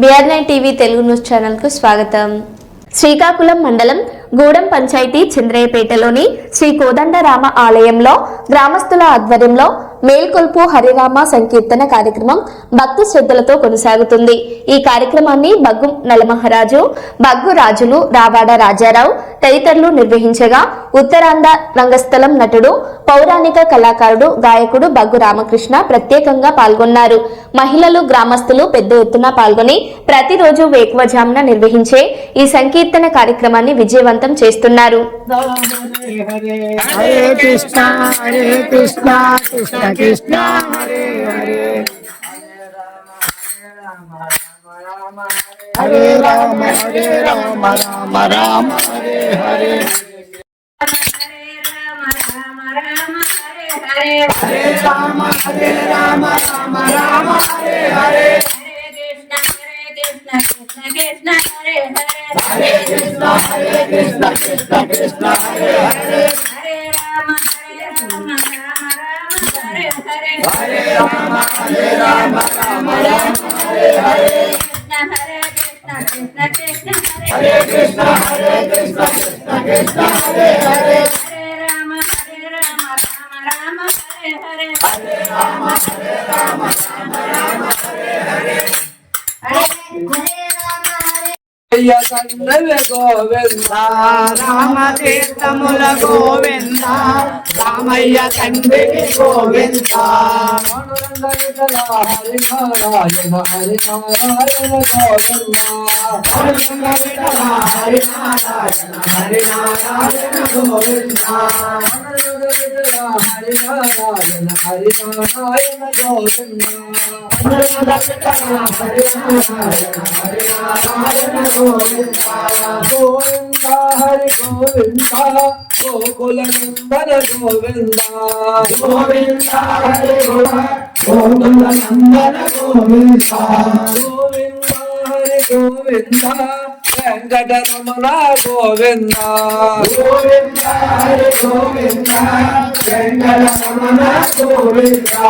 BR9 TV Telugu news channel కు స్వాగతం. శ్రీకాకుళం మండలం గూడెం పంచాయతీ చంద్రయ్యపేటలోని శ్రీ కోదండరామ ఆలయంలో గ్రామస్తుల ఆధ్వర్యంలో మేల్కొల్పు హరిరామ సంకీర్తన కార్యక్రమం భక్తి శ్రద్ధలతో కొనసాగుతుంది. ఈ కార్యక్రమాన్ని బగ్గు నలమహారాజు, బగ్గు రాజులు, రావాడ రాజారావు తదితరులు నిర్వహించగా ఉత్తరాంధ్ర రంగస్థలం నటుడు, పౌరాణిక కళాకారుడు, గాయకుడు బగ్గు రామకృష్ణ ప్రత్యేకంగా పాల్గొన్నారు. మహిళలు, గ్రామస్తులు పెద్ద ఎత్తున పాల్గొని ప్రతిరోజు వేకువజామున నిర్వహించే ఈ సంకీర్తన కార్యక్రమాన్ని విజయవంతం చేస్తున్నారు. Krishna Hare Hare Hare Rama Hare Rama Rama Rama Hare Hare Hare Rama Hare Rama Rama Rama Hare Hare Krishna Hare Hare Hare Krishna Hare Krishna Krishna Krishna Hare Hare Hare Rama Hare Rama Hare Rama Rama Rama Hare Hare Krishna Krishna Hare Krishna Hare Krishna Krishna Krishna Hare Hare Hare Rama Rama Rama Hare Hare Hare Rama Hare Rama Rama Rama Hare Hare Jaya Sandala Govinda Rama Tirthamula Govinda Ramaya Tandriki Govinda Manuranga Vitala Hari Narayana Hari Narayana Govinda Manuranga Vitala Hari Narayana Hari Narayana Govinda Manuranga Vitala Hari Narayana Hari Narayana Govinda Manuranga Vitala Hari Narayana Hari Narayana Govinda Govinda Hari Govinda Gokula Nandana Govinda Govinda Hari Govinda Gokula Nandana Govinda Govinda Hari Govinda Venkatamana Govinda Govinda Hari Govinda Venkatamana Govinda